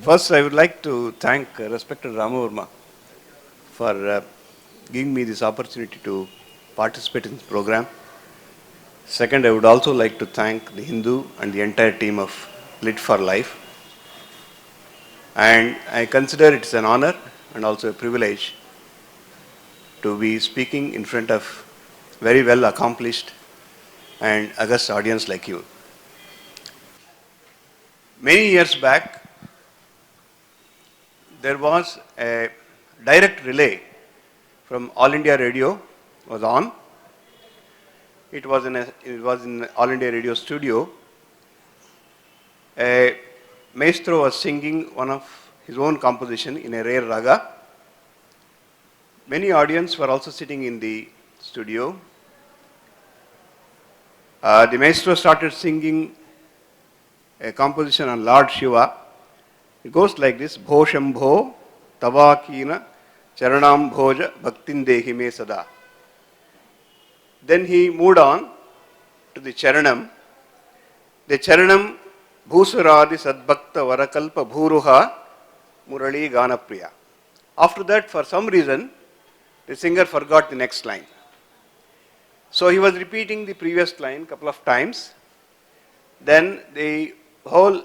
First, I would like to thank respected Ramavarma for giving me this opportunity to participate in this program. Second, I would also like to thank the Hindu and the entire team of Lit for Life. And I consider it's an honor and also a privilege to be speaking in front of very well accomplished and august audience like you. Many years back, there was a direct relay from All India Radio was on. It was in All India Radio studio. A maestro was singing one of his own composition in a rare raga. Many audience were also sitting in the studio. The maestro started singing a composition on Lord Shiva. It goes like this: Bho Shambho Tavakina Charanam Bhoja Bhaktin Dehi Me Sada. Then he moved on to the Charanam. The Charanam Bhusuradi Sadbhakta Varakalpa Bhuruha Murali Ganapriya. After that, for some reason, the singer forgot the next line. So he was repeating the previous line a couple of times. Then the whole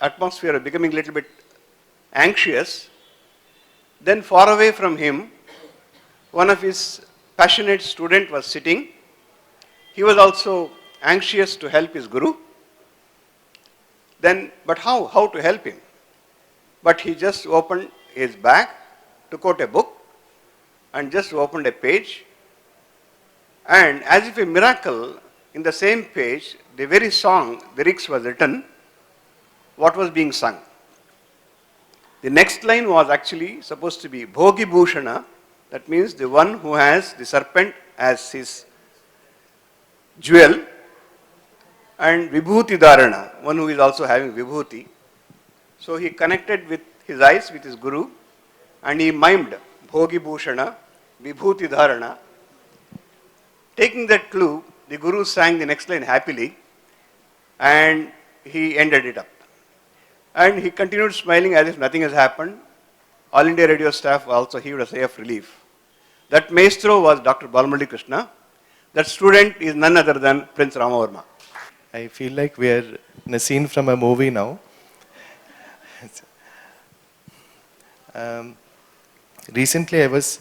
atmosphere was becoming a little bit anxious. Then far away from him, one of his passionate students was sitting. He was also anxious to help his guru. Then, but how to help him? But he just opened his bag, took out a book, and just opened a page. And as if a miracle, in the same page, the very song, lyrics was written, what was being sung. The next line was actually supposed to be Bhogi Bhushana, that means the one who has the serpent as his jewel, and Vibhuti Dharana, one who is also having Vibhuti. So he connected with his eyes with his guru and he mimed Bhogi Bhushana, Vibhuti Dharana. Taking that clue, the guru sang the next line happily and he ended it up. And he continued smiling as if nothing has happened. All India Radio staff also heaved a sigh of relief. That maestro was Dr. Balamurali Krishna. That student is none other than Prince Ramavarma. I feel like we are in a scene from a movie now. Recently, I was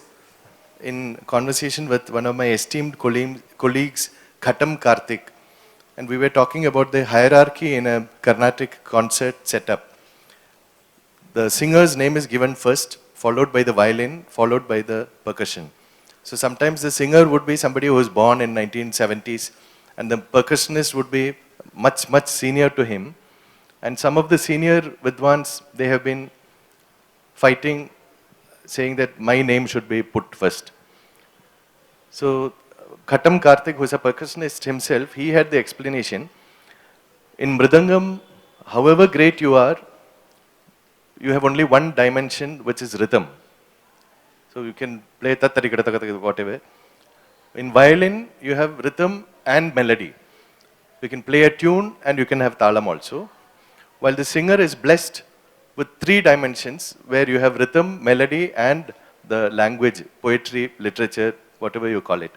in conversation with one of my esteemed colleagues, Khatam Karthik, and we were talking about the hierarchy in a Carnatic concert setup. The singer's name is given first, followed by the violin, followed by the percussion. So sometimes the singer would be somebody who was born in 1970s, and the percussionist would be much senior to him. And some of the senior Vidwans, they have been fighting, saying that my name should be put first. So Khatam Karthik, who is a percussionist himself, he had the explanation. In Mridangam, however great you are, you have only one dimension, which is rhythm. So you can play whatever. In violin, you have rhythm and melody. You can play a tune and you can have talam also. While the singer is blessed with three dimensions, where you have rhythm, melody, and the language, poetry, literature, whatever you call it.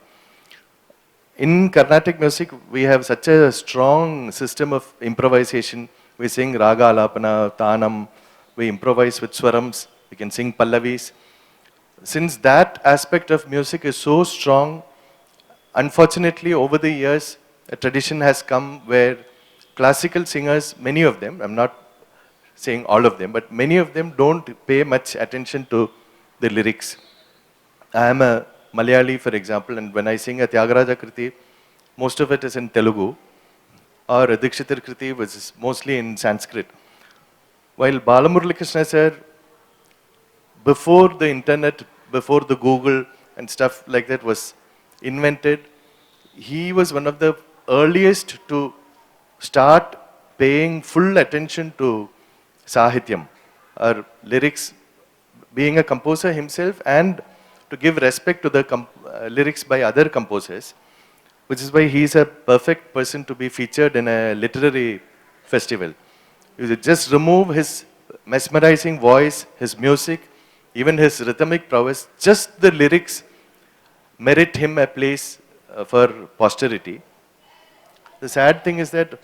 In Carnatic music, we have such a strong system of improvisation. We sing raga alapana, tanam, we improvise with swarams, we can sing pallavis. Since that aspect of music is so strong, unfortunately over the years, a tradition has come where classical singers, many of them, I'm not saying all of them, but many of them don't pay much attention to the lyrics. I am a Malayali, for example, and when I sing a Tyagaraja Kriti, most of it is in Telugu, or a Dikshitar Kriti, which is mostly in Sanskrit. While Balamurali Krishna sir, before the internet, before the Google and stuff like that was invented, he was one of the earliest to start paying full attention to Sahityam, or lyrics, being a composer himself and to give respect to the lyrics by other composers. which is why he is a perfect person to be featured in a literary festival. You just remove his mesmerizing voice, his music, even his rhythmic prowess, just the lyrics merit him a place for posterity. The sad thing is that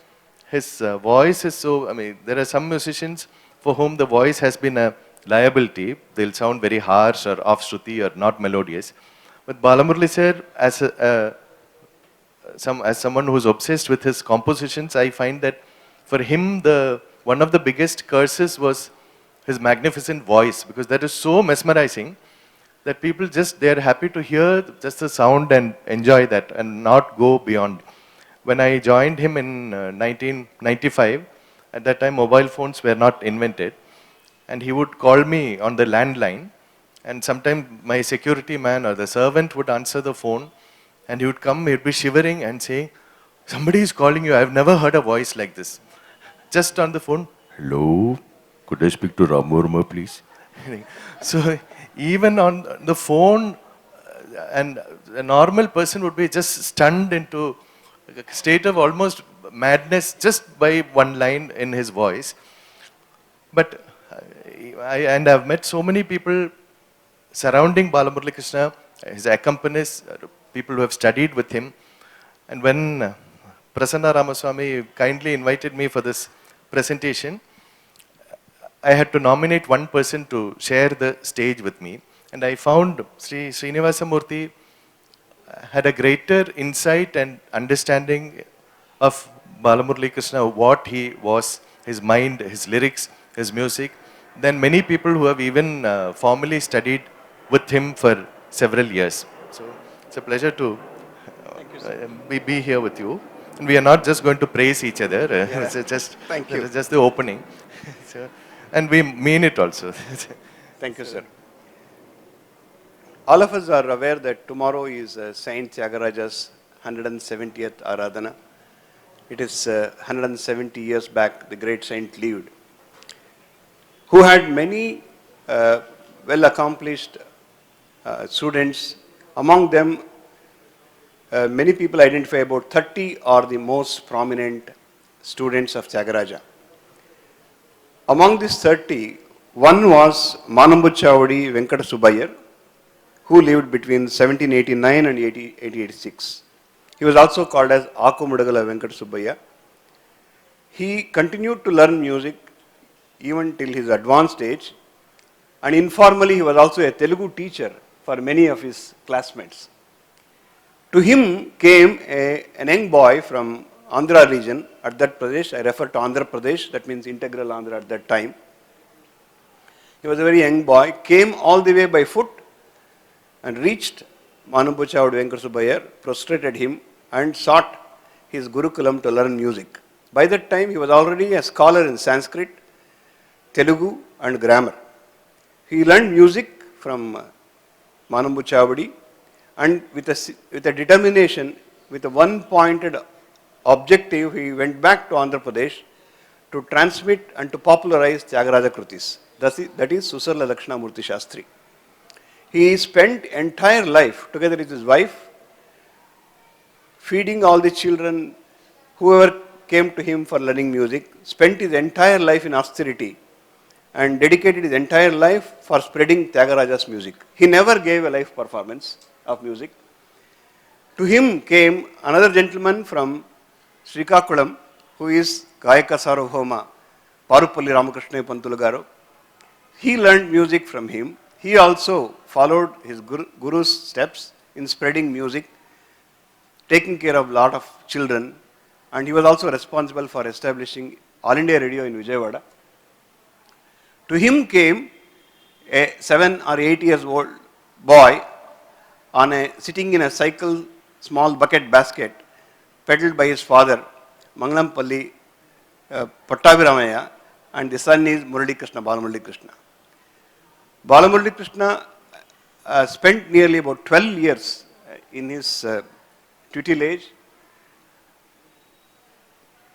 his voice is so, I mean, there are some musicians for whom the voice has been a liability. They'll sound very harsh or off-shruti or not melodious. But Balamurali sir, as someone who's obsessed with his compositions, I find that for him, one of the biggest curses was his magnificent voice, because that is so mesmerizing that people just, they are happy to hear just the sound and enjoy that and not go beyond. When I joined him in 1995, at that time mobile phones were not invented, and he would call me on the landline, and sometimes my security man or the servant would answer the phone, and he would come, he would be shivering and saying, "Somebody is calling you, I've never heard a voice like this." Just on the phone, "Hello, could I speak to Ram Verma, please?" So even on the phone, and a normal person would be just stunned into a state of almost madness just by one line in his voice. But I've met so many people surrounding Balamurali Krishna, his accompanists, people who have studied with him. And when Prasanna Ramaswamy kindly invited me for this presentation, I had to nominate one person to share the stage with me. And I found Sri Srinivasa Murthy had a greater insight and understanding of Balamurali Krishna, what he was, his mind, his lyrics, his music, than many people who have even formally studied with him for several years. So it's a pleasure to be here with you. And we are not just going to praise each other. It's just, Thank you. It's just the opening. So, and we mean it also. Thank you, sir. All of us are aware that tomorrow is Saint Tyagaraja's 170th Aradhana. It is 170 years back the great saint lived, who had many well-accomplished students. Among them, many people identify about 30 are the most prominent students of Tyagaraja. Among these 30, one was Manambuchavadi Venkata Subbayar, who lived between 1789 and 1886. He was also called as Akumudagala Venkata Subbayya. He continued to learn music even till his advanced age, and informally he was also a Telugu teacher for many of his classmates. To him came an young boy from Andhra region, at that Pradesh, I refer to Andhra Pradesh, that means integral Andhra at that time. He was a very young boy, came all the way by foot and reached Manambuchavadi Venkata Subbayar, prostrated him and sought his Gurukulam to learn music. By that time he was already a scholar in Sanskrit, Telugu and grammar. He learned music from Manambuchavadi, and with a determination, with a one-pointed objective, he went back to Andhra Pradesh to transmit and to popularize Tyagaraja Krutis. That is Susarla Lakshanamurthy Shastri. He spent entire life together with his wife, feeding all the children, whoever came to him for learning music, spent his entire life in austerity and dedicated his entire life for spreading Tyagaraja's music. He never gave a live performance of music. To him came another gentleman from Srikakulam, who is Gayaka Sarvabhauma, Parupalli Ramakrishna Pantulu Garu. He learned music from him. He also followed his guru's steps in spreading music, taking care of a lot of children, and he was also responsible for establishing All India Radio in Vijayawada. To him came a 7 or 8 years old boy sitting in a cycle, small bucket basket, pedaled by his father, Mangalampalli Pattabhiramaya, and the son is Murali Krishna, Balamurali Krishna. Balamurali Krishna spent nearly about 12 years in his tutelage.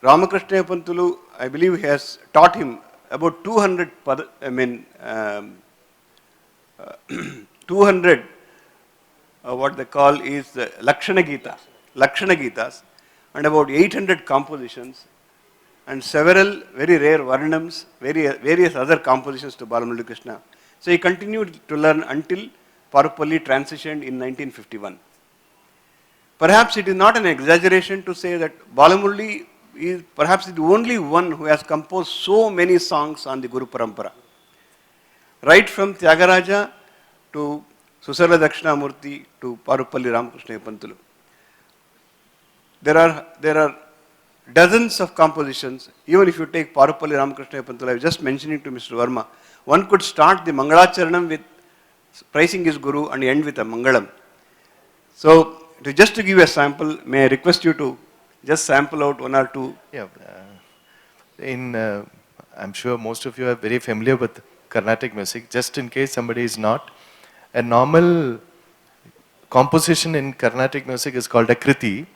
Ramakrishna Pantulu, I believe, he has taught him about 200, 200 what they call is Lakshana Gita. Lakshana Gitas and about 800 compositions and several very rare Varnams, various other compositions to Balamurali Krishna. So he continued to learn until Parupalli transitioned in 1951. Perhaps it is not an exaggeration to say that Balamurali is perhaps the only one who has composed so many songs on the Guru Parampara. Right from Tyagaraja to Susarla Dakshinamurti to Parupalli Ramakrishna Pantulu. There are dozens of compositions. Even if you take Parupalli Ramakrishna Pantulu, I was just mentioning to Mr. Verma, one could start the Mangalacharanam with praising his Guru and end with a Mangalam. So, just to give you a sample, may I request you to just sample out one or two? Yeah, I'm sure most of you are very familiar with Carnatic music. Just in case somebody is not, a normal composition in Carnatic music is called a Kriti.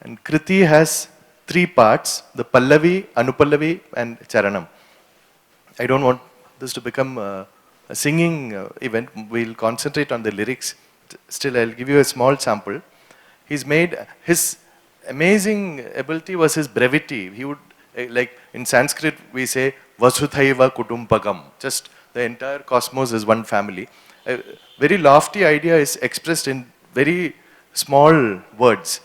And Kriti has three parts, the Pallavi, Anupallavi and Charanam. I don't want this to become a singing event. We'll concentrate on the lyrics. Still, I'll give you a small sample. He's made, his amazing ability was his brevity. He would, like in Sanskrit, we say, Vasudhaiva Kutumpagam. Just the entire cosmos is one family. A very lofty idea is expressed in very small words.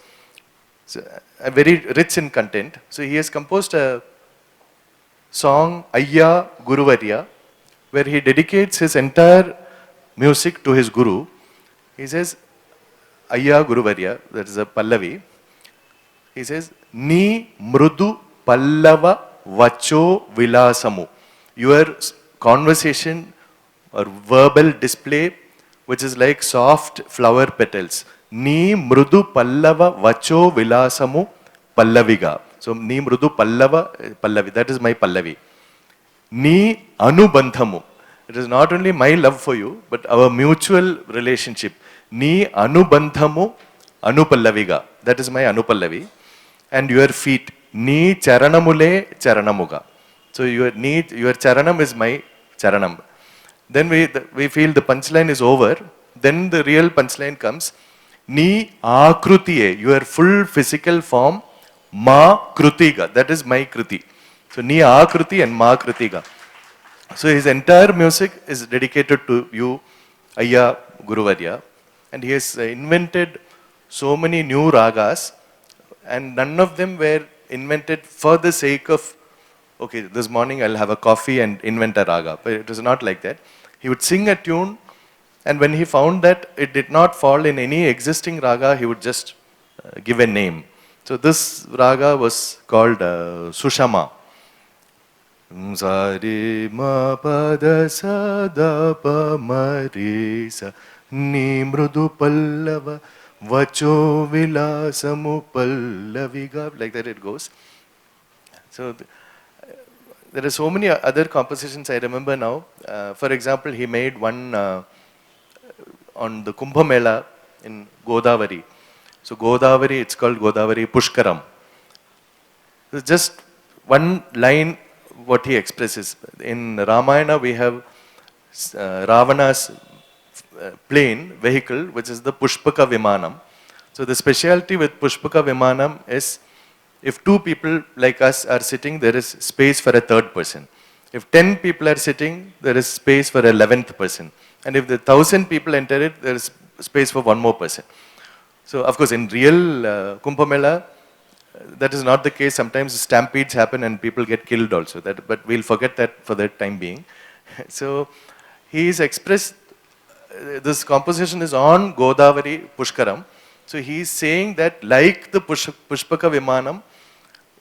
So, very rich in content. So he has composed a song, Ayya Guruvarya, where he dedicates his entire music to his Guru. He says, Ayya Guruvarya, that is a Pallavi. He says, Ni Mrudu Pallava Vacho Vilasamu. Your conversation or verbal display, which is like soft flower petals. Ni Mrudu Pallava Vacho Vilasamu Pallaviga. So, Ni Mrudu Pallava Pallavi, that is my Pallavi. Ni Anubandhamu. It is not only my love for you, but our mutual relationship. Ni Anubandhamu Anupallaviga. That is my Anupallavi. And your feet. Ni Charanamule Charanamuga. So your Charanam is my Charanam. Then we feel the punchline is over. Then the real punchline comes. Ni Akrutiye. Your full physical form. Ma Krutiga. That is my Kruti. So Ni Akruti and Ma Krutiga. So his entire music is dedicated to you, Ayya Guruvarya. And he has invented so many new ragas, and none of them were invented for the sake of, okay, this morning I'll have a coffee and invent a raga. But it was not like that. He would sing a tune, and when he found that it did not fall in any existing raga, he would just give a name. So this raga was called Sushama. Sari ma pada sada pa marisa ni mrudu pallava vacho vilasamu pallaviga. Like that it goes. So there are so many other compositions I remember now. For example, he made one on the Kumbh Mela in Godavari. So Godavari, it's called Godavari Pushkaram. It's just one line what he expresses. In Ramayana we have Ravana's plane, vehicle, which is the Pushpaka Vimanam. So the specialty with Pushpaka Vimanam is if two people like us are sitting, there is space for a third person. If 10 people are sitting, there is space for a 11th person. And if the 1,000 people enter it, there is space for one more person. So of course in real Kumbh Mela, that is not the case. Sometimes stampedes happen and people get killed also. But we'll forget that for the time being. So he's expressed, this composition is on Godavari Pushkaram. So he's saying that like the Pushpaka Vimanam,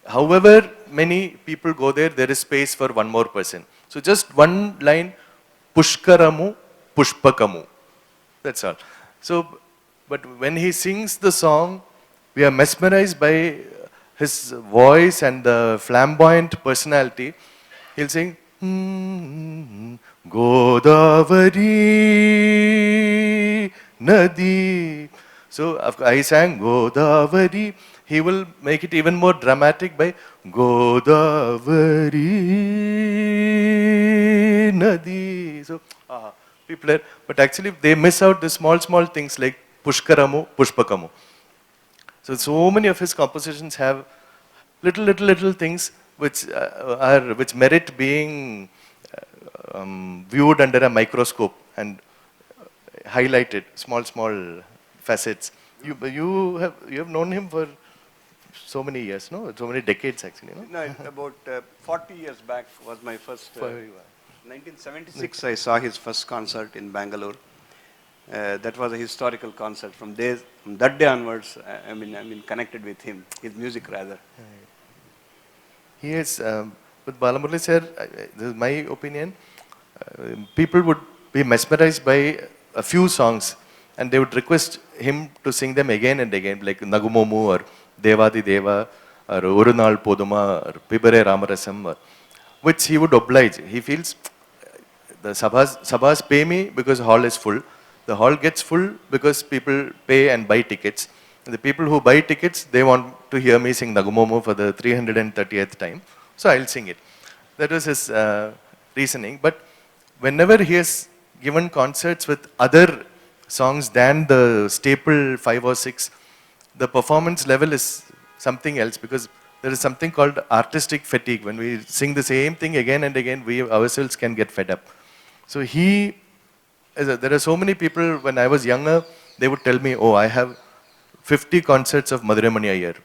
however many people go there, there is space for one more person. So just one line, Pushkaramu, Pushpakamu. That's all. So, but when he sings the song, we are mesmerized by his voice and the flamboyant personality. He'll sing, Godavari Nadi. So I sang Godavari. He will make it even more dramatic by Godavari Nadi. So people are, but actually they miss out the small things like Pushkaramu, Pushpakamu. So many of his compositions have little things which merit being viewed under a microscope and highlighted, small facets. You have known him for so many years, no? So many decades, actually, no? No, about 40 years back was my first. For- 1976, I saw his first concert in Bangalore. That was a historical concert. From that day onwards, I mean, connected with him, his music rather. He is, with Balamurali sir, this is my opinion, people would be mesmerized by a few songs and they would request him to sing them again and again, like Nagumomu or Devadi Deva or Urunal Poduma or Pibare Ramarasam, which he would oblige. He feels the sabhas pay me because hall is full. The hall gets full because people pay and buy tickets. And the people who buy tickets, they want to hear me sing Nagumomo for the 330th time. So I'll sing it. That was his reasoning. But whenever he has given concerts with other songs than the staple 5 or 6, the performance level is something else, because there is something called artistic fatigue. When we sing the same thing again and again, we ourselves can get fed up. So there are so many people, when I was younger, they would tell me, oh, I have 50 concerts of Madurai a year.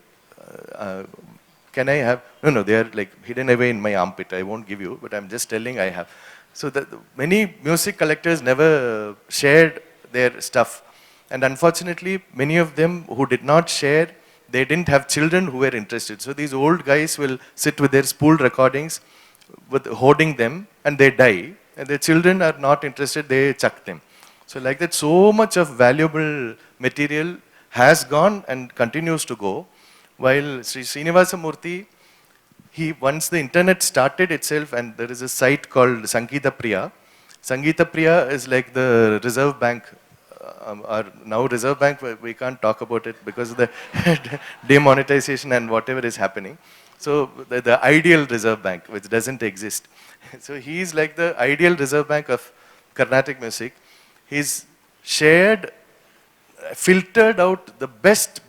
Can I have? No, they are like hidden away in my armpit. I won't give you, but I'm just telling I have. So many music collectors never shared their stuff. And unfortunately, many of them who did not share, they didn't have children who were interested. So these old guys will sit with their spooled recordings, hoarding them, and they die. And their children are not interested, they chuck them. So like that, so much of valuable material has gone and continues to go. While Sri Srinivasa Murthy, once the internet started itself, and there is a site called Sangeeta Priya. Sangeeta Priya is like the Reserve Bank, or now Reserve Bank, we can't talk about it because of the demonetization and whatever is happening. So the ideal Reserve Bank, which doesn't exist. So he's like the ideal Reserve Bank of Carnatic music. He's shared, filtered out the best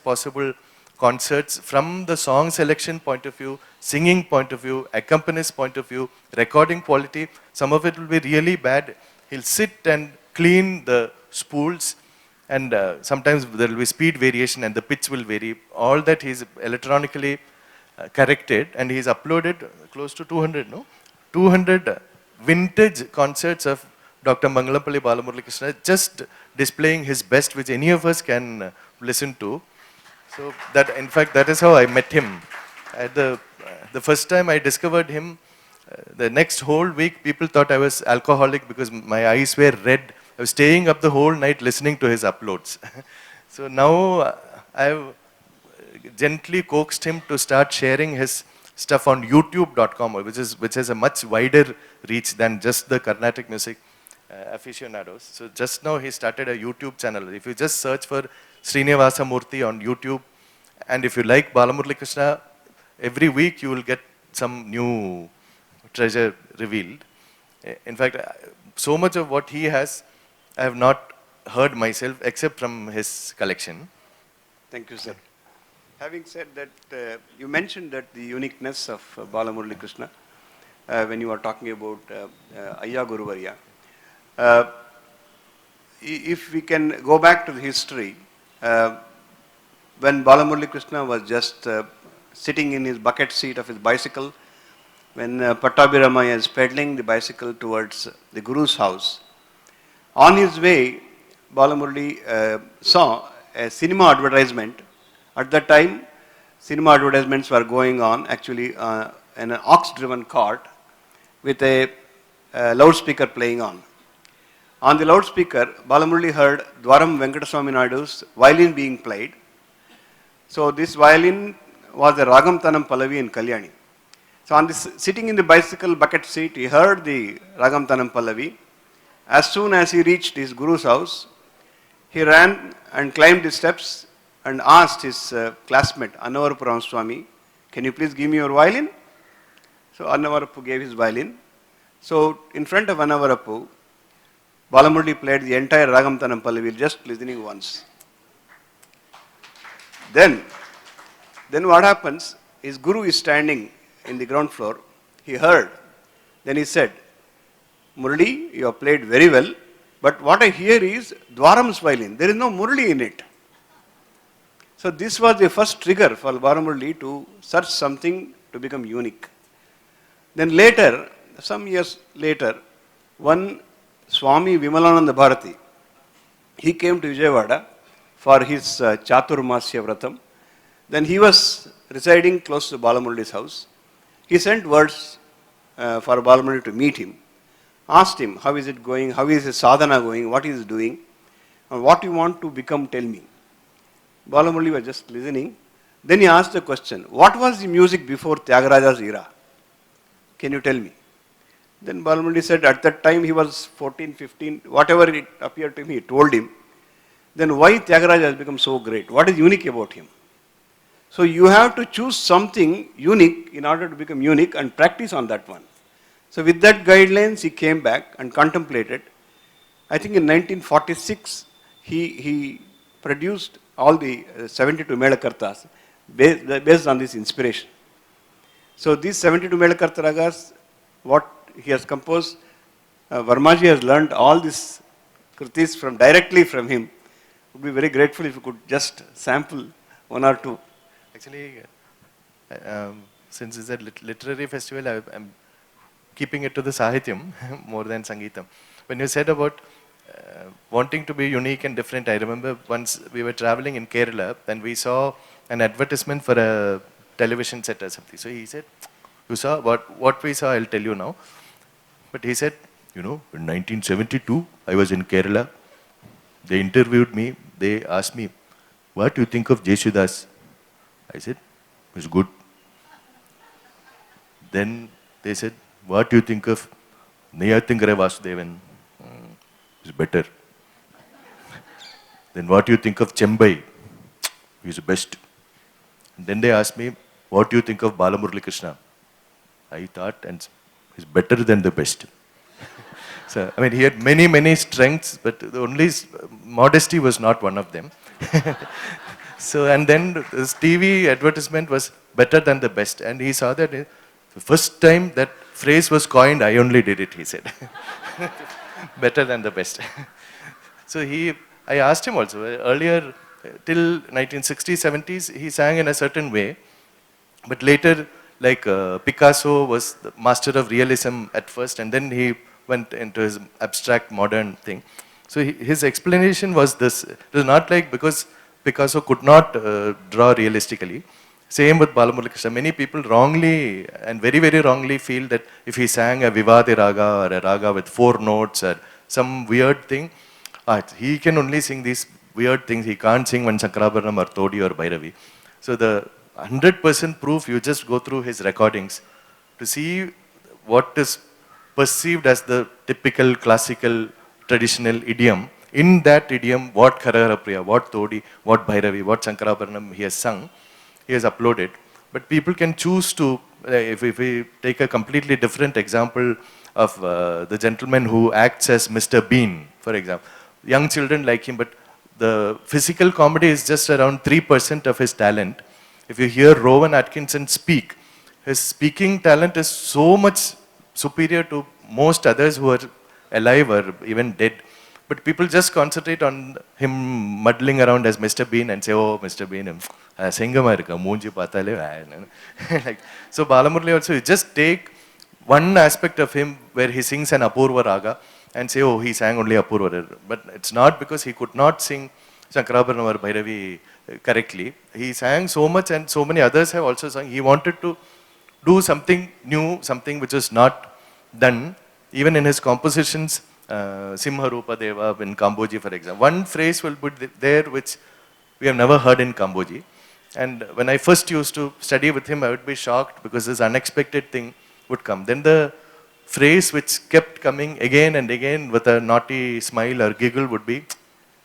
possible concerts from the song selection point of view, singing point of view, accompanist point of view, recording quality. Some of it will be really bad. He'll sit and clean the spools, and sometimes there will be speed variation and the pitch will vary. All that he's electronically corrected, and he's uploaded close to 200 vintage concerts of Dr. Mangalampalli Balamurali Krishna, just displaying his best, which any of us can listen to. So that, in fact, that is how I met him. At the first time I discovered him, the next whole week people thought I was alcoholic because my eyes were red. I was staying up the whole night listening to his uploads. So now I've gently coaxed him to start sharing his stuff on YouTube.com, which has a much wider reach than just the Carnatic music aficionados. So just now he started a YouTube channel. If you just search for Srinivasa Murthy on YouTube, and if you like Balamurali Krishna, every week you will get some new treasure revealed. In fact, so much of what he has, I have not heard myself except from his collection. Thank you, sir. Having said that, you mentioned that the uniqueness of Balamurali Krishna when you were talking about Ayya Guruvarya. If we can go back to the history, when Balamurali Krishna was just sitting in his bucket seat of his bicycle, when Pattabhiramaya is pedaling the bicycle towards the Guru's house, on his way, Balamurali saw a cinema advertisement. At that time, cinema advertisements were going on actually in an ox-driven cart with a loudspeaker playing on. On the loudspeaker, Balamurali heard Dwaram Venkataswamy Naidu's violin being played. So this violin was the Ragam Tanam Pallavi in Kalyani. So on this, sitting in the bicycle bucket seat, he heard the Ragam Tanam Pallavi. As soon as he reached his Guru's house, he ran and climbed the steps and asked his classmate, Annavarapu Swami, can you please give me your violin? So Annavarapu gave his violin. So in front of Annavarapu, Balamurali played the entire Ragam Tanam Pallavi, just listening once. Then, then what happens? His guru is standing in the ground floor. He heard. Then he said, Murli, you have played very well, but what I hear is Dwaram's violin. There is no Murli in it. So this was the first trigger for Balamurli to search something to become unique. Then later, some years later, one Swami Vimalananda Bharati, he came to Vijayawada for his Chaturmasya Vratam. Then he was residing close to Balamurli's house. He sent words for Balamurli to meet him, asked him, how is it going, how is his sadhana going, what he is doing, and what you want to become, tell me. Balamurli was just listening. Then he asked the question, what was the music before Tyagaraja's era? Can you tell me? Then Balamurli said, at that time he was 14, 15, whatever it appeared to him, he told him. Then why Tyagaraja has become so great? What is unique about him? So you have to choose something unique in order to become unique and practice on that one. So with that guidelines, he came back and contemplated. I think in 1946, he produced all the 72 Melakartas based on this inspiration. So these 72 Melakarta ragas, what he has composed, Varmaji has learned all these kritis directly from him. Would be very grateful if you could just sample one or two. Actually, since it's a literary festival, I'm keeping it to the Sahityam more than Sangeetam. When you said about wanting to be unique and different, I remember once we were traveling in Kerala and we saw an advertisement for a television set or something. So he said, you saw what we saw, I'll tell you now. But he said, you know, in 1972, I was in Kerala. They interviewed me. They asked me, what do you think of Jeshudas? I said, it's good. Then they said, what do you think of Neyathingara Vasudevan? It's better. Then what do you think of Chembai? He's the best. And then they asked me, what do you think of Balamurali Krishna? I thought, and he's better than the best. So, I mean, he had many, many strengths, but the only modesty was not one of them. So, and then this TV advertisement was better than the best. And he saw that the first time that phrase was coined, I only did it, he said. Better than the best. So I asked him also, earlier, till 1960s, 70s, he sang in a certain way. But later, like Picasso was the master of realism at first, and then he went into his abstract modern thing. So his explanation was this. It was not like because Picasso could not draw realistically. Same with Balamurali Krishna. Many people wrongly and very, very wrongly feel that if he sang a Vivadi Raga or a Raga with 4 notes or some weird thing, he can only sing these weird things. He can't sing one Shankarabharanam or Todi or Bhairavi. So the 100% proof, you just go through his recordings to see what is perceived as the typical classical traditional idiom. In that idiom, what Kharahara Priya, what Todi, what Bhairavi, what Shankarabharanam he has sung, he has uploaded. But people can choose to, if we take a completely different example of the gentleman who acts as Mr. Bean, for example. Young children like him, but the physical comedy is just around 3% of his talent. If you hear Rowan Atkinson speak, his speaking talent is so much superior to most others who are alive or even dead. But people just concentrate on him muddling around as Mr. Bean and say, oh, Mr. Bean, Singama irukka, moonji paatale. Like, so Balamurali also, you just take one aspect of him where he sings an Apurva Raga and say, oh, he sang only Apurva. But it's not because he could not sing Shankarabharanam or Bhairavi correctly. He sang so much and so many others have also sung. He wanted to do something new, something which was not done. Even in his compositions, Simha Rupa Deva in Kamboji, for example. One phrase will be there which we have never heard in Kamboji. And when I first used to study with him, I would be shocked because this unexpected thing would come. Then the phrase which kept coming again and again with a naughty smile or giggle would be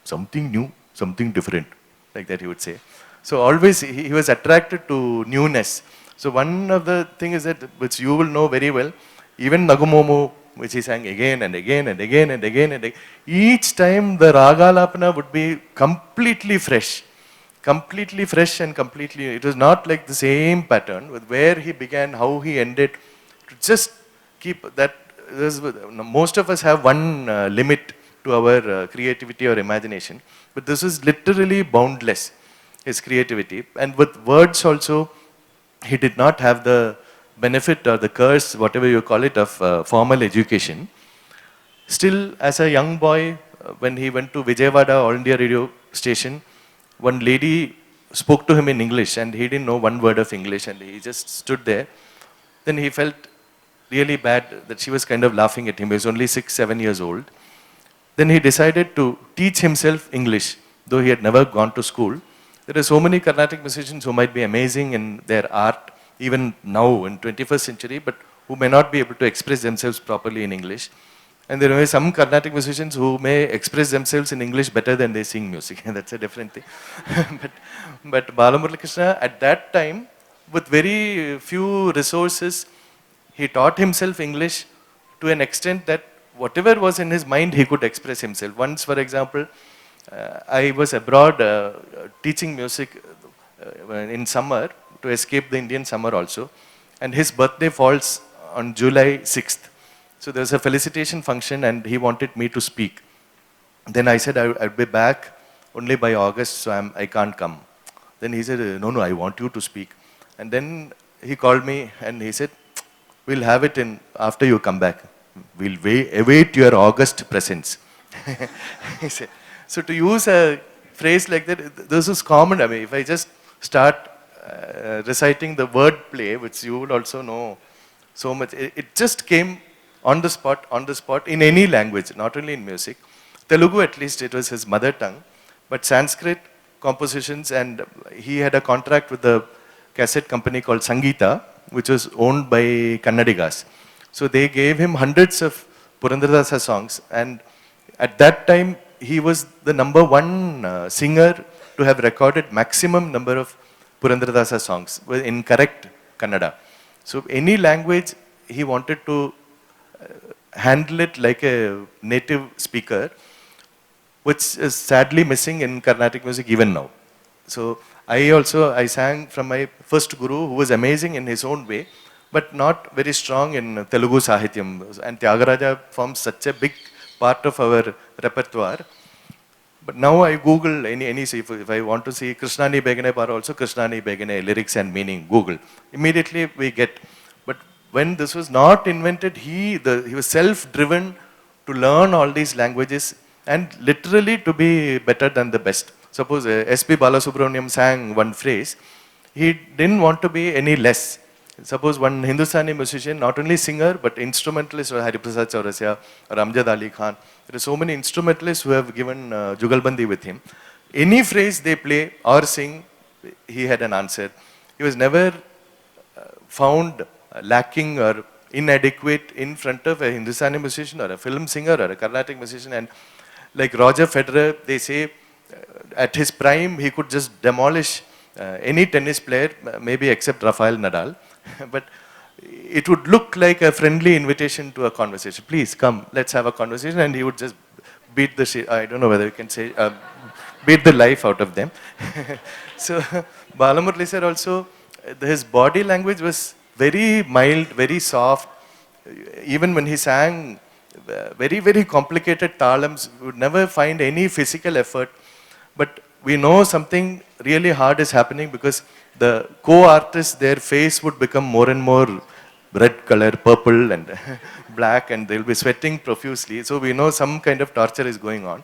something new, something different, like that he would say. So always he was attracted to newness. So one of the things is that, which you will know very well, even Nagumomo, which he sang again and again and again and again and again, each time the Ragalapana would be completely fresh, completely fresh and completely, it was not like the same pattern with where he began, how he ended. To just keep that, most of us have one limit to our creativity or imagination, but this is literally boundless, his creativity. And with words also, he did not have the benefit or the curse, whatever you call it, of formal education. Still, as a young boy, when he went to Vijayawada All India Radio station, one lady spoke to him in English and he didn't know one word of English and he just stood there. Then he felt really bad that she was kind of laughing at him. He was only 6, 7 years old. Then he decided to teach himself English, though he had never gone to school. There are so many Carnatic musicians who might be amazing in their art, even now in 21st century, but who may not be able to express themselves properly in English. And there are some Carnatic musicians who may express themselves in English better than they sing music. That's a different thing. but Balamurali Krishna, at that time, with very few resources, he taught himself English to an extent that whatever was in his mind, he could express himself. Once, for example, I was abroad teaching music in summer to escape the Indian summer also. And his birthday falls on July 6th. So there was a felicitation function and he wanted me to speak. Then I said, I'll be back only by August, so I can't come. Then he said, no, I want you to speak. And then he called me and he said, we'll have it in after you come back. We'll await your August presence. He said. So to use a phrase like that, this is common. I mean, if I just start reciting the word play, which you would also know so much, it just came on the spot in any language, not only in music. Telugu, at least, it was his mother tongue. But Sanskrit compositions, and he had a contract with the cassette company called Sangeeta, which was owned by Kannadigas. So they gave him hundreds of Purandaradasa songs, and at that time, he was the #1 singer to have recorded maximum number of Purandaradasa songs in correct Kannada. So any language, he wanted to handle it like a native speaker, which is sadly missing in Carnatic music even now. So I sang from my first guru, who was amazing in his own way, but not very strong in Telugu Sahityam. And Tyagaraja forms such a big part of our repertoire. But now I Google if I want to see Krishnani Begane Para also, Krishnani Begane lyrics and meaning, Google. Immediately we get. But when this was not invented, he was self-driven to learn all these languages and literally to be better than the best. Suppose S.P. Balasubramaniam sang one phrase, he didn't want to be any less. Suppose one Hindustani musician, not only singer, but instrumentalist, or Hariprasad Chaurasia, or Amjad Ali Khan. There are so many instrumentalists who have given Jugalbandi with him. Any phrase they play or sing, he had an answer. He was never found lacking or inadequate in front of a Hindustani musician or a film singer or a Carnatic musician. And like Roger Federer, they say at his prime, he could just demolish any tennis player, maybe except Rafael Nadal. But it would look like a friendly invitation to a conversation. Please come, let's have a conversation. And he would just beat the shit, I don't know whether you can say, beat the life out of them. So Balamurali sir also, his body language was very mild, very soft. Even when he sang very, very complicated talams, we would never find any physical effort. But we know something really hard is happening because the co-artists, their face would become more and more red color, purple and black, and they'll be sweating profusely. So we know some kind of torture is going on.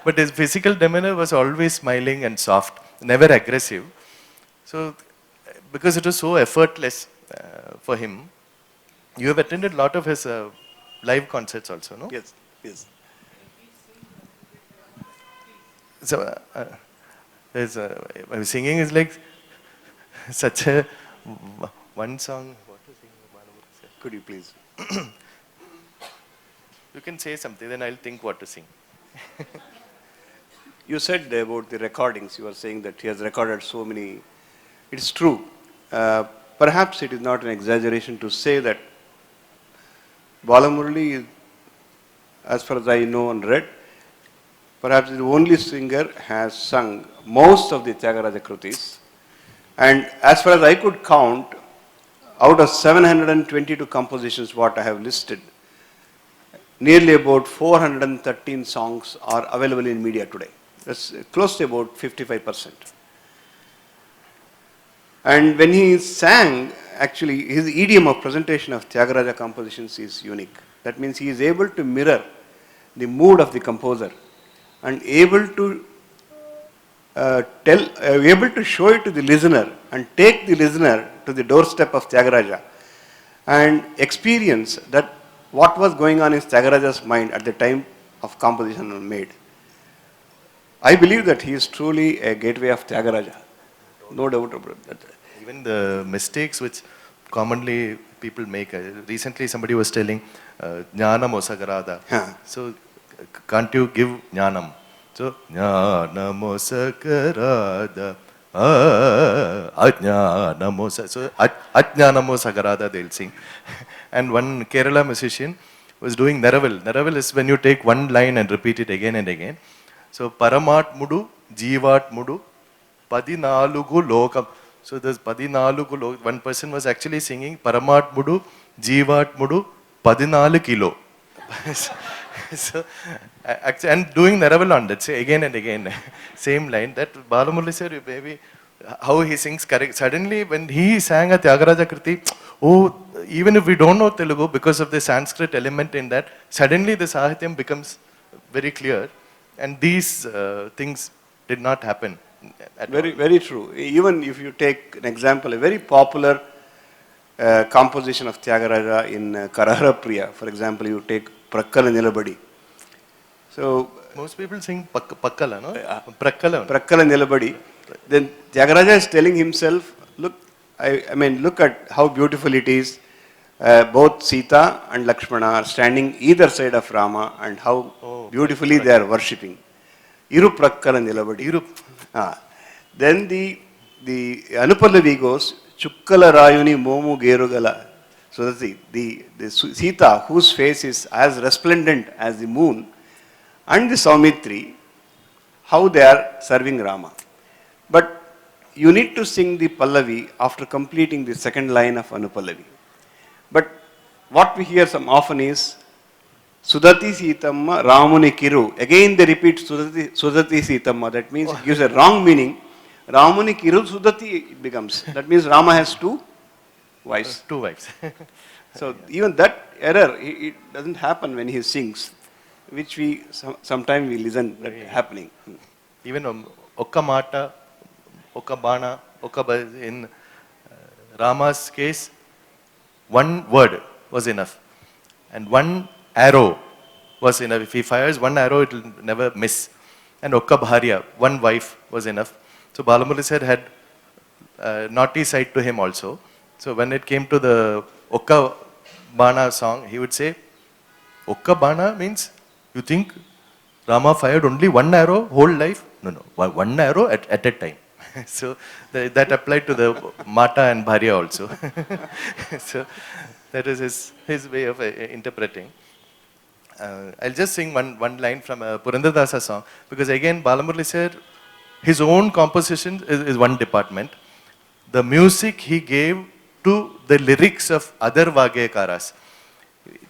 But his physical demeanor was always smiling and soft, never aggressive. So because it was so effortless for him, you have attended a lot of his live concerts also, no? Yes, yes. So his singing is like such a one song. What to sing? Could you please? You can say something, then I'll think what to sing. You said about the recordings. You were saying that he has recorded so many. It's true. Perhaps it is not an exaggeration to say that Balamurali, as far as I know and read, perhaps the only singer has sung most of the Tyagaraja Krutis. And as far as I could count, out of 722 compositions what I have listed, nearly about 413 songs are available in media today. That's close to about 55%. And when he sang, actually, his idiom of presentation of Tyagaraja compositions is unique. That means he is able to mirror the mood of the composer and able to able to show it to the listener and take the listener to the doorstep of Tyagaraja and experience that what was going on in Tyagaraja's mind at the time of composition was made. I believe that he is truly a gateway of Tyagaraja. No doubt about that. Even the mistakes which commonly people make. Recently somebody was telling Jnanam Osagarada. Huh. So can't you give Jnanam? So Jnanam Osagarada. Ajnanam Osagarada. So Ajnanam Osagarada they'll sing. And one Kerala musician was doing Naraval. Naraval is when you take one line and repeat it again and again. So Paramatmudu, Jeevatmudu, Padinalugu Lokam. So there's Padinalugu Lokam. One person was actually singing Paramatmudu, Jeevatmudu, Padinalu Kilo. So, and doing Naraval on that, say again and again, same line. That Balamurali sir, maybe how he sings correct. Suddenly, when he sang a Tyagaraja Kriti, oh, even if we don't know Telugu, because of the Sanskrit element in that, suddenly the Sahityam becomes very clear. And these things did not happen. Very true. Even if you take an example, a very popular composition of Tyagaraja in Karahara Priya, for example, you take Prakkala Nilabadi. So, most people sing Pakkala, no? Prakkala. Prakkala Nilabadi. Then Tyagaraja is telling himself, look, I mean, look at how beautiful it is. Both Sita and Lakshmana are standing either side of Rama and how beautifully they are worshipping. Iru Prakkala Nilabadi. Then the Anupallavi goes, Chukkala Rayuni Momu Gerugala. So that's the Sita, whose face is as resplendent as the moon, and the Saumitri, how they are serving Rama. But you need to sing the Pallavi after completing the second line of Anupallavi. But what we hear some often is, Sudati Sitamma Ramuni Kiru. Again they repeat Sudati Sitamma. That means it gives a wrong meaning. Ramuni Kiru Sudati it becomes. That means Rama has two wives. Two wives. So even that error, it doesn't happen when he sings, which we sometimes we listen that happening. Even Okka Mata, Okka Bana, in Rama's case, one word was enough. And one arrow was enough. If he fires one arrow, it will never miss. And Okka Bharya, one wife was enough. So Balamurali sir had a naughty side to him also. So when it came to the Okka Bana song, he would say, Okka Bana means, you think Rama fired only one arrow whole life? No, one arrow at a time. So that applied to the Mata and Bharya also. So that is his way of interpreting. I'll just sing one line from a Purandaradasa song, because again Balamurali sir, his own composition is one department. The music he gave to the lyrics of other Vagyakaras.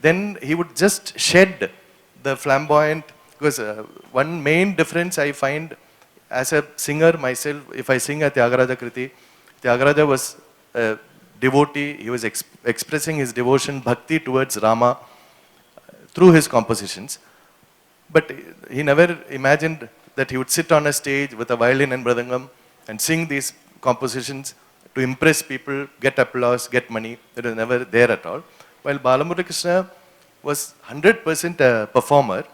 Then he would just shed the flamboyant, because one main difference I find as a singer myself, if I sing a Tyagaraja Kriti, Tyagaraja was a devotee, he was expressing his devotion, bhakti towards Rama through his compositions. But he never imagined that he would sit on a stage with a violin and mridangam and sing these compositions to impress people, get applause, get money. That was never there at all. While Balamurali Krishna was 100% a performer,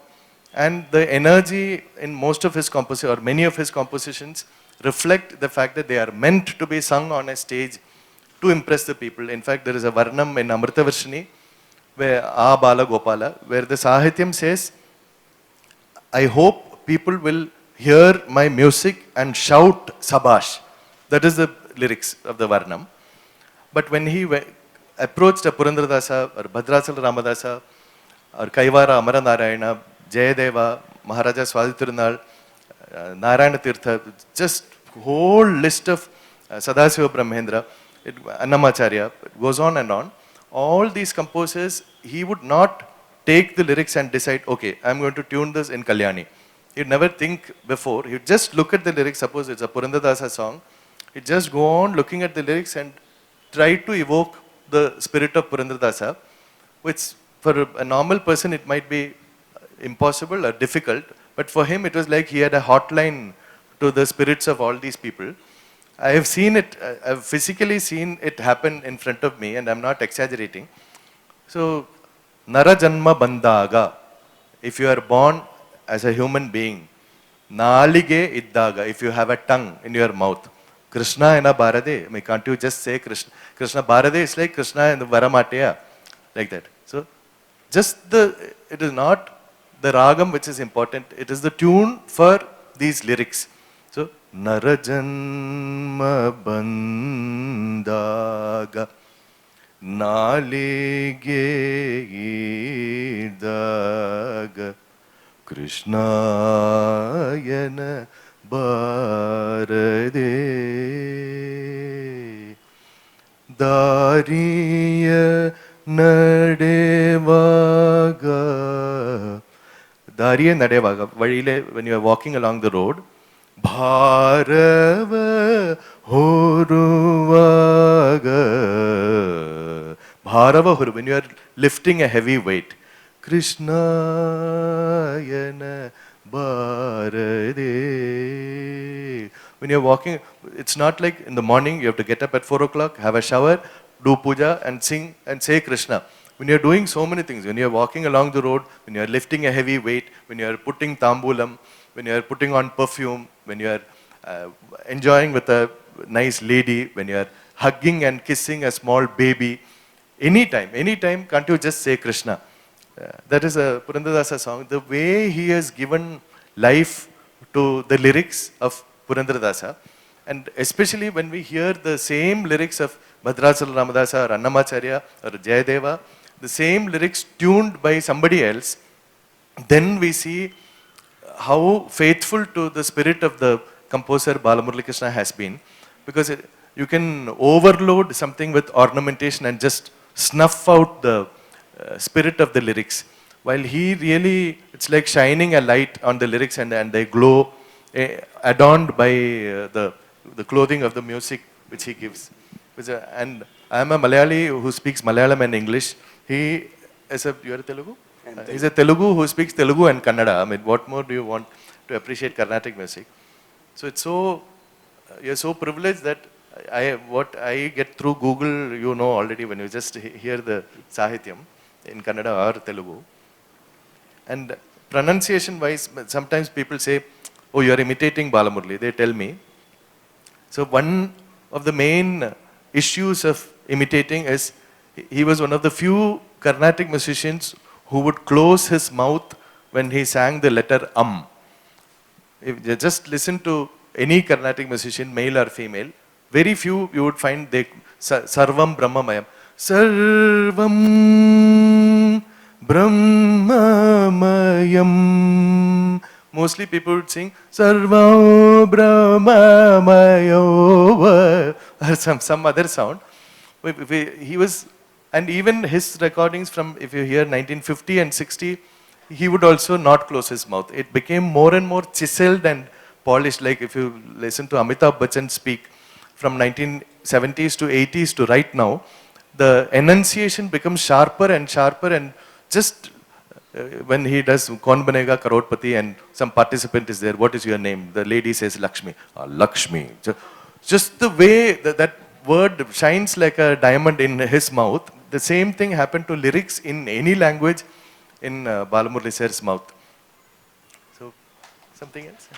and the energy in most of his compositions, or many of his compositions, reflect the fact that they are meant to be sung on a stage to impress the people. In fact, there is a Varnam in Amritavarshini, where A Bala Gopala, where the Sahityam says, I hope people will hear my music and shout Sabash. That is the lyrics of the Varnam. But when he approached a Purandaradasa or Bhadrachala Ramadasa or Kaivara Amaranarayana, Jayadeva, Maharaja Swadhitirunal, Narayana Tirtha, just whole list of Sadasiva Brahmendra, Annamacharya, it goes on and on. All these composers, he would not take the lyrics and decide, okay, I'm going to tune this in Kalyani. He'd never think before. He'd just look at the lyrics. Suppose it's a Purandadasa song. He'd just go on looking at the lyrics and try to evoke the spirit of Purandadasa, which for a normal person it might be impossible or difficult, but for him it was like he had a hotline to the spirits of all these people. I have seen it, I've physically seen it happen in front of me, and I'm not exaggerating. So, Nara Janma Bandaga, if you are born as a human being, Nalige Iddaga, if you have a tongue in your mouth, Krishna ena Bharade, I mean, can't you just say Krishna? Krishna Bharade is like Krishna in the Varamateya, like that. So, it is not the ragam which is important, it is the tune for these lyrics. So, Narajanma Bandaga, Nalige Iddaga, Krishnayana Bharade, Dariya Nadevaga, Dariya Nadevaga, when you are walking along the road, Bharava Horuvaga, Bharava Horu, when you are lifting a heavy weight, Krishnayana Bharade. When you're walking, it's not like in the morning you have to get up at 4 o'clock, have a shower, do puja and sing and say Krishna. When you're doing so many things, when you're walking along the road, when you're lifting a heavy weight, when you're putting tambulam, when you're putting on perfume, when you're enjoying with a nice lady, when you're hugging and kissing a small baby, anytime, can't you just say Krishna? That is a Purandadasa song. The way he has given life to the lyrics of Purandadasa, and especially when we hear the same lyrics of Bhadrachala Ramadasa or Annamacharya or Jayadeva, the same lyrics tuned by somebody else, then we see how faithful to the spirit of the composer Balamurali Krishna has been, because you can overload something with ornamentation and just snuff out the spirit of the lyrics, while he really, it's like shining a light on the lyrics and they glow, adorned by the clothing of the music which he gives. And I am a Malayali who speaks Malayalam and English. He is a, you are a Telugu? He's a Telugu who speaks Telugu and Kannada. I mean, what more do you want to appreciate Carnatic music? So it's so, you're so privileged that what I get through Google, you know already when you just hear the Sahityam in Kannada or Telugu. And pronunciation wise, sometimes people say, oh, you are imitating Balamurali, they tell me. So one of the main issues of imitating is, he was one of the few Carnatic musicians who would close his mouth when he sang the letter If you just listen to any Carnatic musician, male or female, very few you would find they Sarvam Brahmamayam. Sarvam Brahmamayam. Mostly people would sing Sarvam Brahmamayo or some other sound. He was, and even his recordings from, if you hear 1950 and 60, he would also not close his mouth. It became more and more chiseled and polished. Like if you listen to Amitabh Bachchan speak from 1970s to 80s to right now, the enunciation becomes sharper and sharper, and just when he does Kaun Banega Crorepati and some participant is there, what is your name? The lady says Lakshmi. Lakshmi. Just the way that word shines like a diamond in his mouth, the same thing happened to lyrics in any language in Balamurali sir's mouth. So, something else?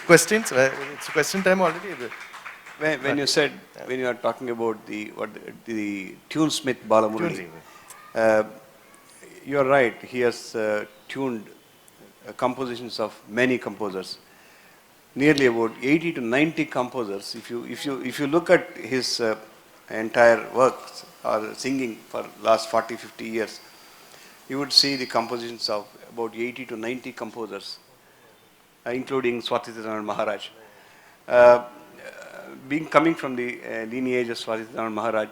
Questions? It's question time already. When you said, when you are talking about the tunesmith Balamurali, you are right. He has tuned compositions of many composers. Nearly about 80 to 90 composers. If you look at his entire works or singing for last 40, 50 years, you would see the compositions of about 80 to 90 composers, including Swatitharan Maharaj. Uh, Being coming from the lineage of Swatitharan Maharaj,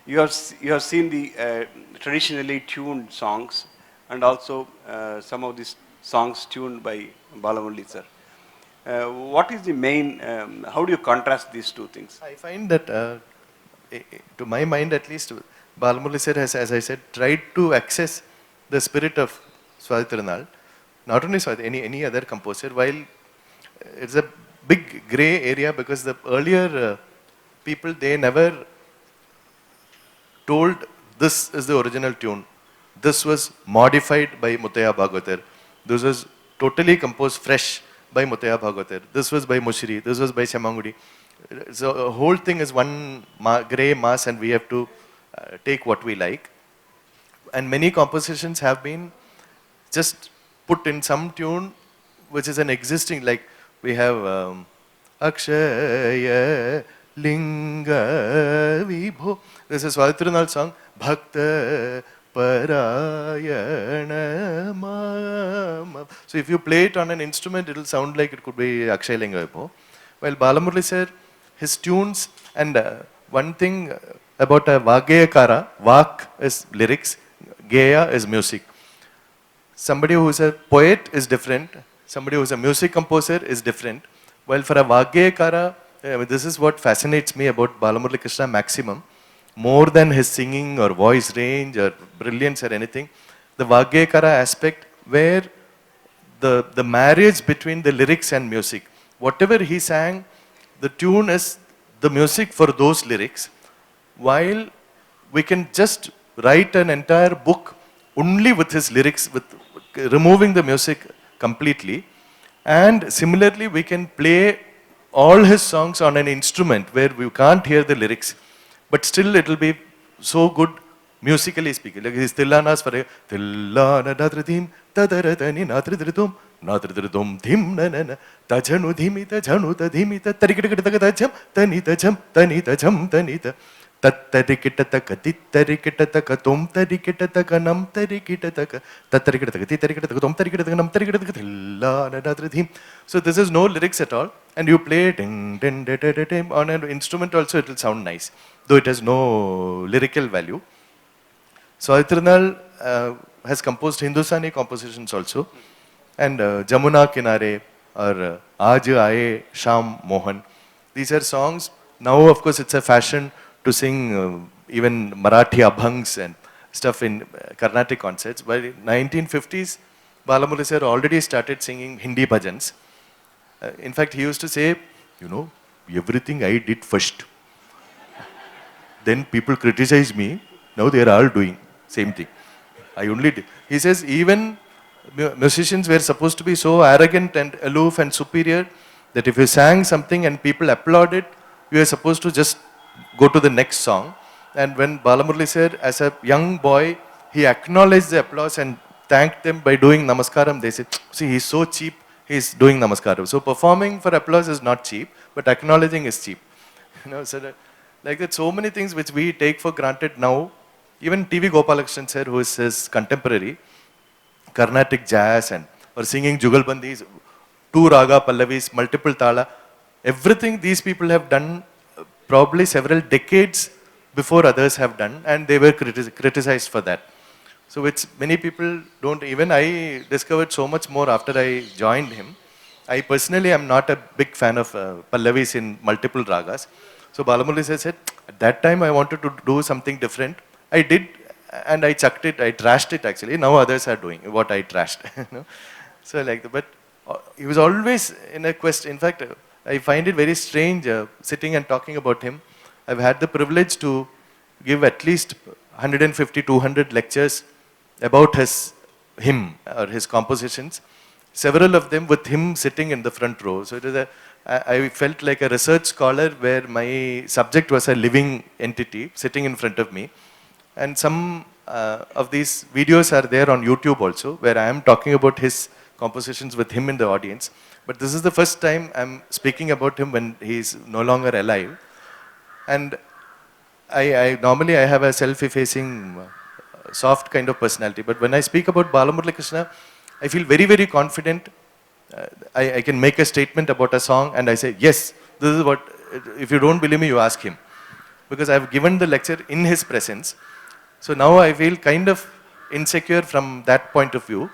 you have seen the traditionally tuned songs and also some of these songs tuned by Balamurali sir. What is the main, how do you contrast these two things? I find that, to my mind at least, Balamurali sir has, as I said, tried to access the spirit of Swati Tirunal, not only Swati, any other composer, while it's a big grey area because the earlier people, they never told this is the original tune. This was modified by Mutaya Bhagavatar. This was totally composed fresh by Mutaya Bhagavatar. This was by Mushri. This was by Chamangudi. So the whole thing is one grey mass and we have to take what we like. And many compositions have been just put in some tune which is an existing, like we have Akshaya Linga Vibho. This is Swati Tirunal song, Bhakta Parayana Mama. So if you play it on an instrument, it will sound like it could be Akshaya Linga Vibho. While Balamurali sir, his tunes, and one thing about a Vageyakara, Vak is lyrics, Geya is music. Somebody who is a poet is different, somebody who is a music composer is different. While for a Vageyakara, this is what fascinates me about Balamurali Krishna maximum, more than his singing or voice range or brilliance or anything, the Vageyakara aspect where the marriage between the lyrics and music. Whatever he sang, the tune is the music for those lyrics, while we can just write an entire book only with his lyrics, with removing the music completely. And similarly, we can play all his songs on an instrument where we can't hear the lyrics, but still it will be so good musically speaking. Like his Tillanas for Tillana Nadridim, Tadaratani Nadridum, Nadridum Dim Nana, Tajanu Dimita, Januta Dimita, Tarikataka, Tanita Jam, Tanita Jam, Tanita. Tattarikitaka, Tittarikitaka, Tom Tarikitaka, Nam Tarikitaka, Tattarikitaka, Tittarikitaka, Tom Tarikitaka, Nam Tarikitaka, Tillana Nadridim. So this is no lyrics at all, and you play ding, ding, ding, ding, ding, on an instrument also, it will sound nice, though it has no lyrical value. Swati Tirunal has composed Hindustani compositions also, and Jamuna Kinare or Aaj Aaye Sham Mohan. These are songs. Now, of course, it's a fashion to sing even Marathi abhangs and stuff in Carnatic concerts. By the 1950s, Balamurali sir already started singing Hindi bhajans. In fact, he used to say, you know, everything I did first. Then people criticize me. Now they are all doing same thing. I only did. He says even musicians were supposed to be so arrogant and aloof and superior that if you sang something and people applauded, you were supposed to just go to the next song. And when Balamurali sir, as a young boy, he acknowledged the applause and thanked them by doing namaskaram. They said, see, he's so cheap, he's doing namaskaram. So performing for applause is not cheap, but acknowledging is cheap. You know, so that, like that, so many things which we take for granted now. Even T.V. Gopalakrishnan sir, who is his contemporary, Carnatic jazz and or singing Jugalbandis, 2 raga pallavis, multiple tala, everything these people have done probably several decades before others have done, and they were criticized for that. So which many people don't, even I discovered so much more after I joined him. I personally am not a big fan of pallavis in multiple ragas. So Balamurali sir said, at that time I wanted to do something different. I did, and I chucked it, I trashed it actually. Now others are doing what I trashed. You know? So like that, but he was always in a quest. In fact, I find it very strange sitting and talking about him. I've had the privilege to give at least 150, 200 lectures about him or his compositions. Several of them with him sitting in the front row. So it was I felt like a research scholar where my subject was a living entity sitting in front of me. And some of these videos are there on YouTube also, where I am talking about his compositions with him in the audience. But this is the first time I'm speaking about him when he's no longer alive. And I normally I have a self-effacing, soft kind of personality. But when I speak about Balamurali Krishna, I feel very, very confident. I can make a statement about a song and I say, yes, this is what, if you don't believe me, you ask him. Because I've given the lecture in his presence. So now I feel kind of insecure from that point of view.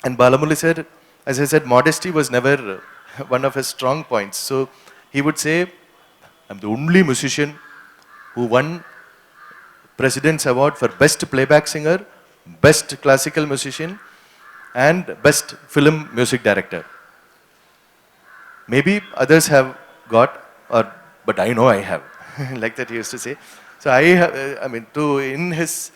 And Balamurali sir, as I said, modesty was never one of his strong points. So he would say, I'm the only musician who won President's Award for Best Playback Singer, Best Classical Musician, and Best Film Music Director. Maybe others have got, but I know I have. Like that he used to say. So I have, in his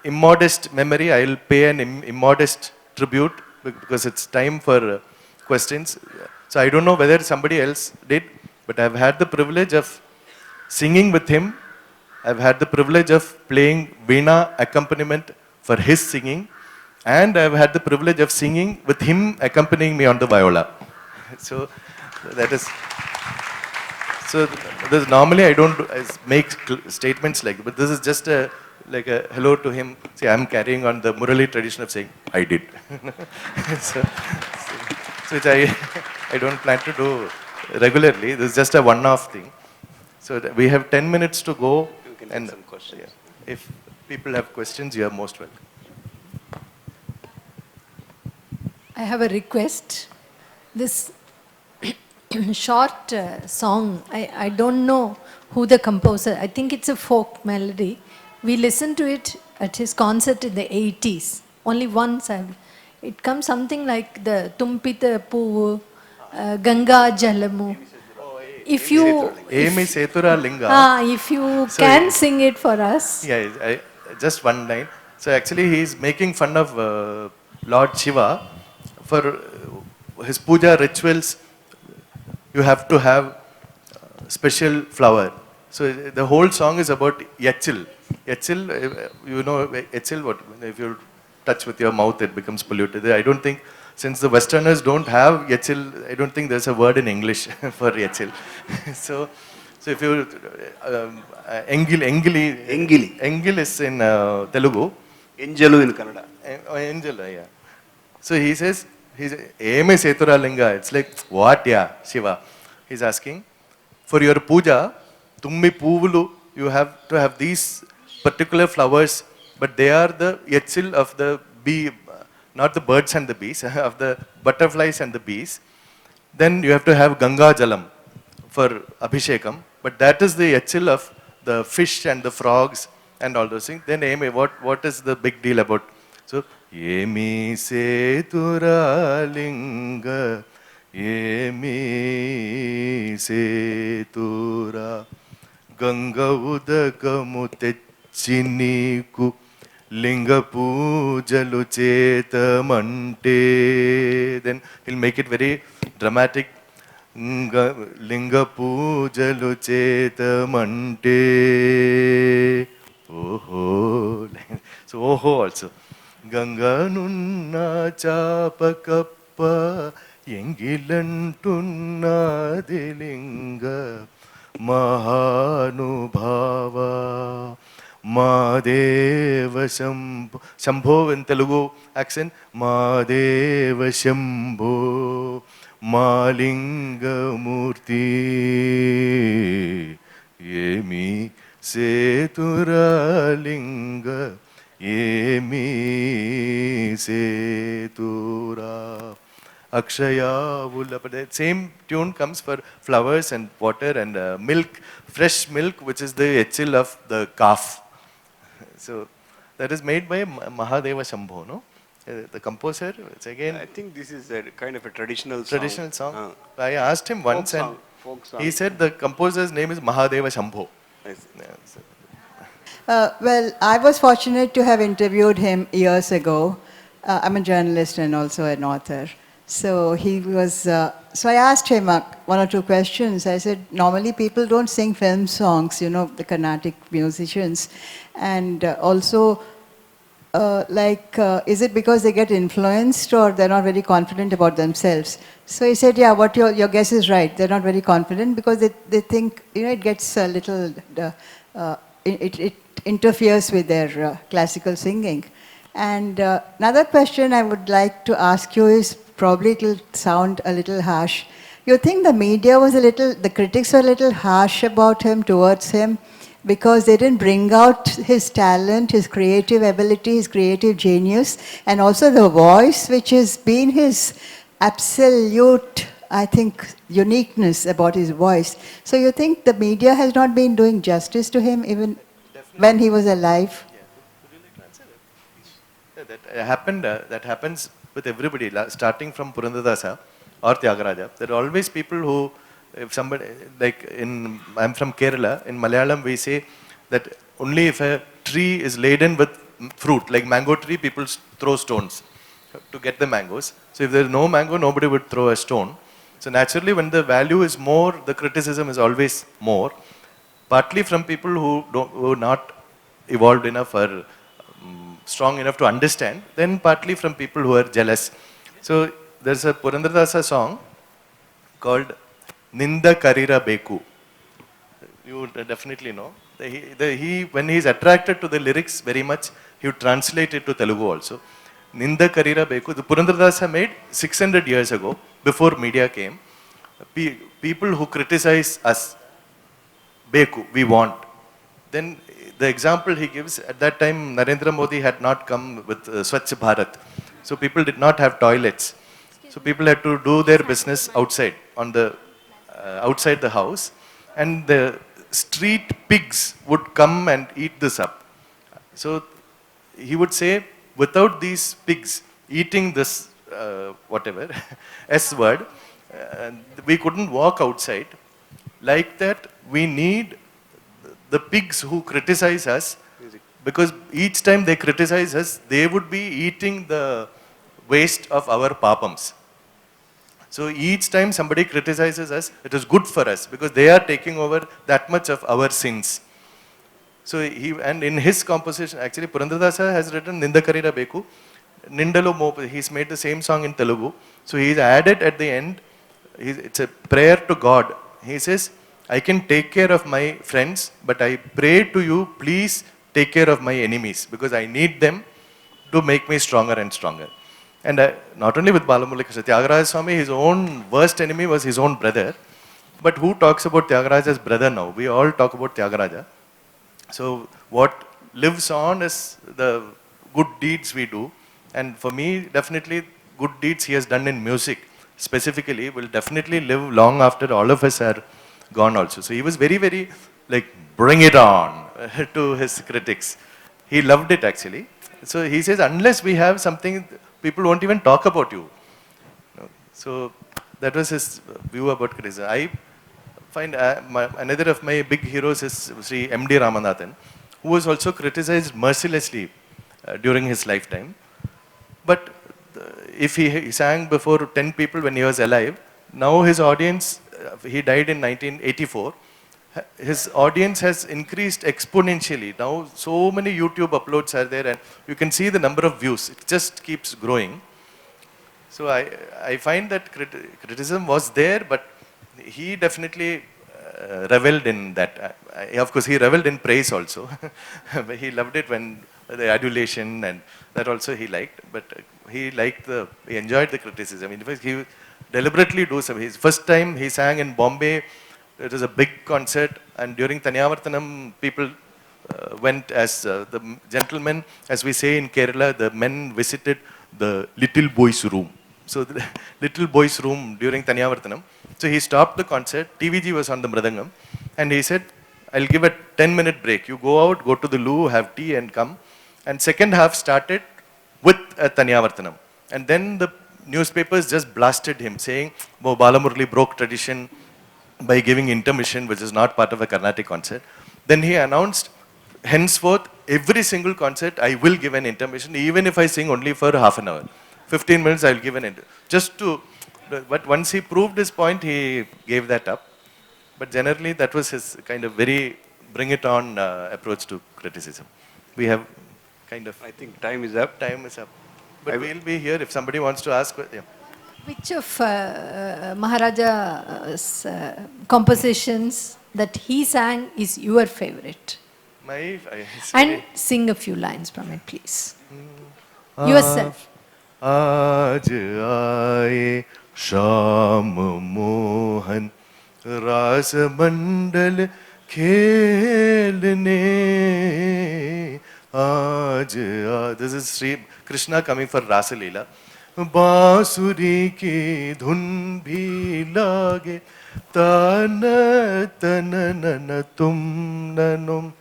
immodest memory, I'll pay an immodest tribute because it's time for questions. So I don't know whether somebody else did, but I've had the privilege of singing with him. I've had the privilege of playing veena accompaniment for his singing, and I've had the privilege of singing with him accompanying me on the viola. So that is. So normally I don't make statements like that, but this is just like a hello to him. See, I'm carrying on the Murali tradition of saying, I did. so which I don't plan to do regularly. This is just a one-off thing. So we have 10 minutes to go. You can and take some questions. Yeah, if people have questions, you are most welcome. I have a request. This short song, I don't know who the composer, I think it's a folk melody. We listened to it at his concert in the 80s. Only once it comes something like the Tumpita Poovu, Ganga Jalamu. If you Amy Setura Linga. if you can sing it for us. Yeah, just one line. So actually he is making fun of Lord Shiva. For his puja rituals, you have to have special flower. So the whole song is about yachil. Yachil, you know, yachil, what? If you touch with your mouth, it becomes polluted. I don't think, since the Westerners don't have yachil, I don't think there's a word in English for yachil. so if you, Engil is in Telugu. Enjalu in Kannada. Angela, yeah. So he says, Eme Setura Linga. It's like, what, yeah, Shiva? He's asking, for your puja, Tummi Puvulu, you have to have these particular flowers, but they are the yachil of the bee, not the birds and the bees, of the butterflies and the bees. Then you have to have Ganga Jalam for Abhishekam, but that is the yachil of the fish and the frogs and all those things. Then Eme, what is the big deal about? So, Emi Setura Linga, Emi Setura Ganga Udakamu Techi Neeku Linga Poojalu Chetamante. Then he'll make it very dramatic. Linga Poojalu Chetamante. Oh, so oh also. Ganganunna chapakappa yengilantunna dilinga mahanubhava Madeva Shambho. Shambho in Telugu accent. Madeva Shambho Malinga Murti Emi Setura Linga Emi Setura Akshaya Vulla. But the same tune comes for flowers and water and milk, fresh milk, which is the yachil of the calf. So that is made by Mahadeva Shambho, no? The composer, it's again. I think this is a kind of a traditional song. I asked him once and he said the composer's name is Mahadeva Shambho. Well, I was fortunate to have interviewed him years ago. I'm a journalist and also an author. So he was. So I asked him one or two questions. I said, normally people don't sing film songs, you know, the Carnatic musicians, and also, is it because they get influenced or they're not very confident about themselves? So he said, yeah, what your guess is right. They're not very confident because they think, you know, it gets a little. It interferes with their classical singing. And another question I would like to ask you is probably it will sound a little harsh. You think the media was a little, the critics were a little harsh about him, towards him, because they didn't bring out his talent, his creative ability, his creative genius, and also the voice, which has been his absolute, I think, uniqueness about his voice. So you think the media has not been doing justice to him even when he was alive? Yeah, that happened. That happens with everybody, starting from Purandaradasa or Tyagaraja. There are always people who, if somebody, I'm from Kerala, in Malayalam we say that only if a tree is laden with fruit, like mango tree, people throw stones to get the mangoes. So if there is no mango, nobody would throw a stone. So naturally, when the value is more, the criticism is always more. Partly from people who are not evolved enough or strong enough to understand, then partly from people who are jealous. So there's a Purandaradasa song called Ninda Karira Beku. You would definitely know. When he's attracted to the lyrics very much, he would translate it to Telugu also. Ninda Karira Beku, the Purandaradasa made 600 years ago, before media came. People who criticize us, Beku, we want. Then the example he gives, at that time Narendra Modi had not come with Swachh Bharat. So people did not have toilets. So people had to do their business outside, outside the house. And the street pigs would come and eat this up. So he would say, without these pigs eating this, whatever, S word, we couldn't walk outside. Like that, we need the pigs who criticize us, because each time they criticize us, they would be eating the waste of our papams. So each time somebody criticizes us, it is good for us, because they are taking over that much of our sins. So and in his composition, actually Purandaradasa has written Ninda Karira Beku, Nindalo Mopu, he's made the same song in Telugu. So he's added at the end, it's a prayer to God. He says, I can take care of my friends, but I pray to you, please take care of my enemies, because I need them to make me stronger and stronger. And not only with Balamurali Krishna, Tyagaraja Swami, his own worst enemy was his own brother. But who talks about Tyagaraja's brother now? We all talk about Tyagaraja. So what lives on is the good deeds we do. And for me, definitely good deeds he has done in music specifically will definitely live long after all of us are gone also. So he was very, very like, bring it on to his critics. He loved it actually. So he says, unless we have something, people won't even talk about you. So that was his view about criticism. I find another of my big heroes is Sri M.D. Ramanathan, who was also criticized mercilessly during his lifetime. But if he sang before 10 people when he was alive, now his audience, he died in 1984, his audience has increased exponentially. Now so many YouTube uploads are there and you can see the number of views. It just keeps growing. So I find that criticism was there, but he definitely reveled in that. Of course, he reveled in praise also. But he loved it when the adulation, and that also he liked. But he enjoyed the criticism. In fact, he deliberately do some. His first time he sang in Bombay, it was a big concert, and during Taniyavartanam, people went as the gentlemen, as we say in Kerala, the men visited the little boy's room. So the little boy's room during Taniyavartanam. So he stopped the concert, TVG was on the Mridangam, and he said, I'll give a 10-minute break. You go out, go to the loo, have tea and come. And second half started with Taniyavartanam. And then the newspapers just blasted him, saying, Balamurali broke tradition by giving intermission, which is not part of a Carnatic concert. Then he announced, henceforth, every single concert, I will give an intermission, even if I sing only for half an hour. 15 minutes, I'll give an intermission. But once he proved his point, he gave that up. But generally, that was his kind of very bring it on approach to criticism. We have kind of... I think time is up. Time is up. But we'll be here if somebody wants to ask. Yeah. Which of Maharaja's compositions that he sang is your favorite? And sing a few lines from it, please. Yourself. आज आए श्याम मोहन रास मंडल खेलने आज this is Sri Krishna coming for Rasa Leela. बांसुरी की धुन भी लागे तन तन नन तुम ननुम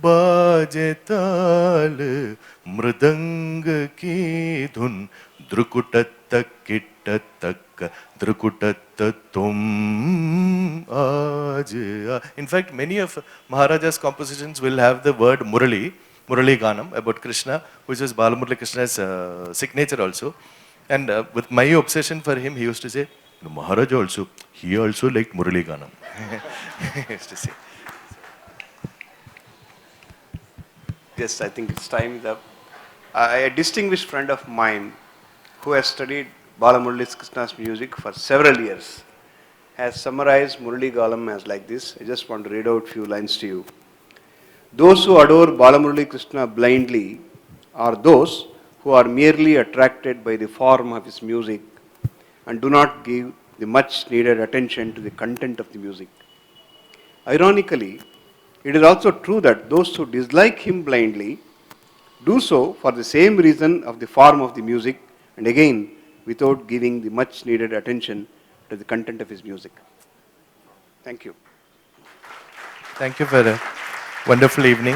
बाजे ताल मृदंग की धुन द्रुकुटत किटतक द्रुकुटत तुम आज. In fact, many of Maharaja's compositions will have the word Murali Ganam about Krishna, which is Balamurali Krishna's signature also. And with my obsession for him, he used to say, Maharaja also, he also liked Murali Ganam. He used to say. Yes, I think it's time. A distinguished friend of mine who has studied Balamurali Krishna's music for several years has summarized Murali Galam as like this. I just want to read out a few lines to you. Those who adore Balamurali Krishna blindly are those who are merely attracted by the form of his music and do not give the much needed attention to the content of the music. Ironically, it is also true that those who dislike him blindly do so for the same reason of the form of the music and again without giving the much needed attention to the content of his music. Thank you. Thank you for a wonderful evening.